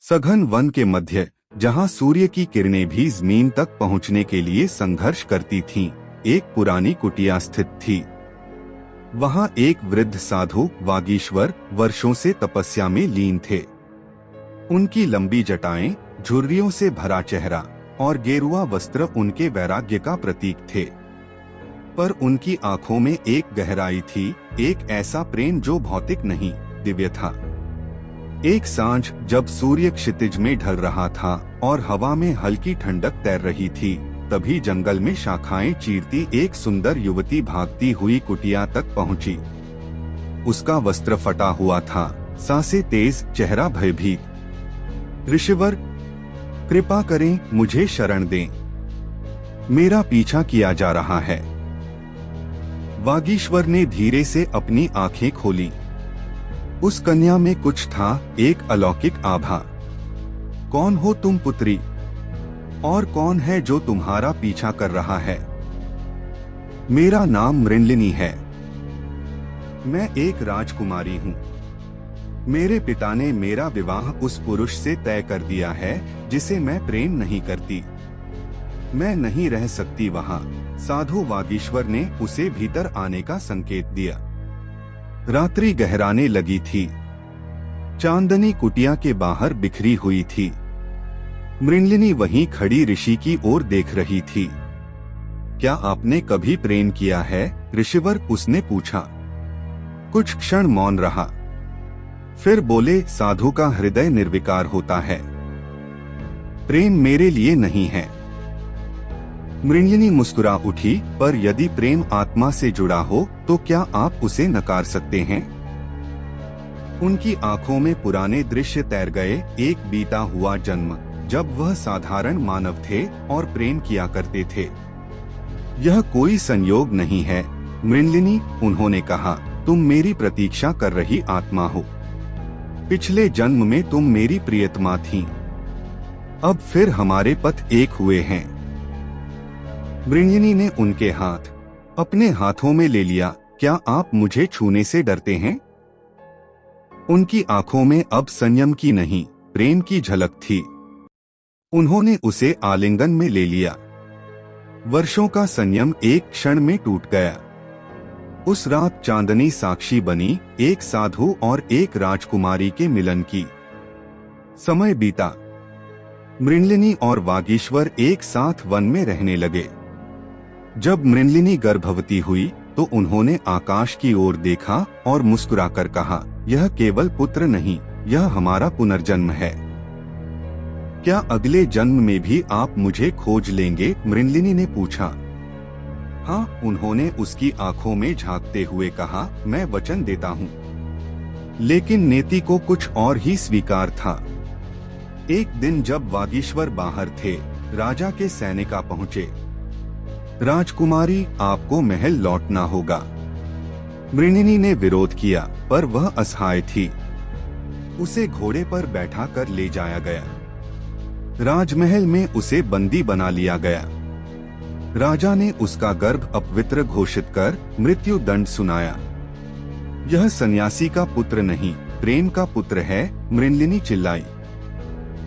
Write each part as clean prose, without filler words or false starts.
सघन वन के मध्य, जहां सूर्य की किरणें भी जमीन तक पहुंचने के लिए संघर्ष करती थीं, एक पुरानी कुटिया स्थित थी। वहां एक वृद्ध साधु वागीश्वर वर्षों से तपस्या में लीन थे। उनकी लंबी जटाएं, झुर्रियों से भरा चेहरा और गेरुआ वस्त्र उनके वैराग्य का प्रतीक थे। पर उनकी आंखों में एक गहराई थी, एक ऐसा प्रेम जो भौतिक नहीं, दिव्य था। एक सांझ जब सूर्य क्षितिज में ढल रहा था और हवा में हल्की ठंडक तैर रही थी, तभी जंगल में शाखाएं चीरती एक सुंदर युवती भागती हुई कुटिया तक पहुंची। उसका वस्त्र फटा हुआ था, सांसें तेज, चेहरा भयभीत। ऋषिवर, कृपा करें, मुझे शरण दें, मेरा पीछा किया जा रहा है। वागीश्वर ने धीरे से अपनी आंखें खोली। उस कन्या में कुछ था, एक अलौकिक आभा। कौन हो तुम पुत्री? और कौन है जो तुम्हारा पीछा कर रहा है? मेरा नाम मृणलिनी है। मैं एक राजकुमारी हूँ। मेरे पिता ने मेरा विवाह उस पुरुष से तय कर दिया है जिसे मैं प्रेम नहीं करती। मैं नहीं रह सकती वहाँ। साधु वागीश्वर ने उसे भीतर आने का संकेत दिया। रात्रि गहराने लगी थी। चांदनी कुटिया के बाहर बिखरी हुई थी। मृणलिनी वहीं खड़ी ऋषि की ओर देख रही थी। क्या आपने कभी प्रेम किया है, ऋषिवर? उसने पूछा। कुछ क्षण मौन रहा, फिर बोले, साधु का हृदय निर्विकार होता है। प्रेम मेरे लिए नहीं है। मृणलिनी मुस्कुरा उठी, पर यदि प्रेम आत्मा से जुड़ा हो तो क्या आप उसे नकार सकते हैं? उनकी आंखों में पुराने दृश्य तैर गए। एक बीता हुआ जन्म, जब वह साधारण मानव थे और प्रेम किया करते थे। यह कोई संयोग नहीं है मृणलिनी, उन्होंने कहा। तुम मेरी प्रतीक्षा कर रही आत्मा हो। पिछले जन्म में तुम मेरी प्रियतमा थीं। अब फिर हमारे पथ एक हुए हैं। मृणलिनी ने उनके हाथ अपने हाथों में ले लिया। क्या आप मुझे छूने से डरते हैं? उनकी आंखों में अब संयम की नहीं, प्रेम की झलक थी। उन्होंने उसे आलिंगन में ले लिया। वर्षों का संयम एक क्षण में टूट गया। उस रात चांदनी साक्षी बनी, एक साधु और एक राजकुमारी के मिलन की। समय बीता। मृणलिनी और वागीश्वर एक साथ वन में रहने लगे। जब मृणलिनी गर्भवती हुई तो उन्होंने आकाश की ओर देखा और मुस्कुराकर कहा, यह केवल पुत्र नहीं, यह हमारा पुनर्जन्म है। क्या अगले जन्म में भी आप मुझे खोज लेंगे? मृणलिनी ने पूछा। हाँ, उन्होंने उसकी आंखों में झांकते हुए कहा, मैं वचन देता हूँ। लेकिन नेति को कुछ और ही स्वीकार था। एक दिन जब वागीश्वर बाहर थे, राजा के सैनिक पहुँचे। राजकुमारी, आपको महल लौटना होगा। मृणलिनी ने विरोध किया, पर वह असहाय थी। उसे घोड़े पर बैठा कर ले जाया गया। राजमहल में उसे बंदी बना लिया गया। राजा ने उसका गर्भ अपवित्र घोषित कर मृत्यु दंड सुनाया। यह सन्यासी का पुत्र नहीं, प्रेम का पुत्र है, मृणलिनी चिल्लाई।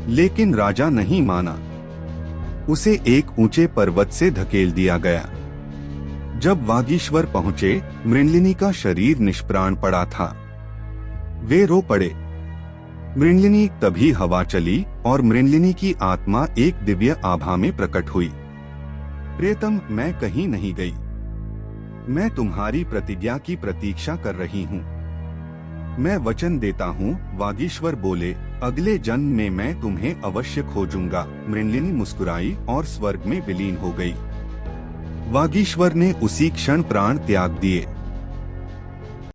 लेकिन राजा नहीं माना। उसे एक ऊंचे पर्वत से धकेल दिया गया। जब वागीश्वर पहुंचे, मृणलिनी का शरीर निष्प्राण पड़ा था। वे रो पड़े। मृणलिनी, तभी हवा चली और मृणलिनी की आत्मा एक दिव्य आभा में प्रकट हुई। प्रियतम, मैं कहीं नहीं गई। मैं तुम्हारी प्रतिज्ञा की प्रतीक्षा कर रही हूँ। मैं वचन देता हूँ, वागीश्वर बोले, अगले जन्म में मैं तुम्हें अवश्य खोजूंगा। मृणलिनी मुस्कुराई और स्वर्ग में विलीन हो गई। वागीश्वर ने उसी क्षण प्राण त्याग दिए।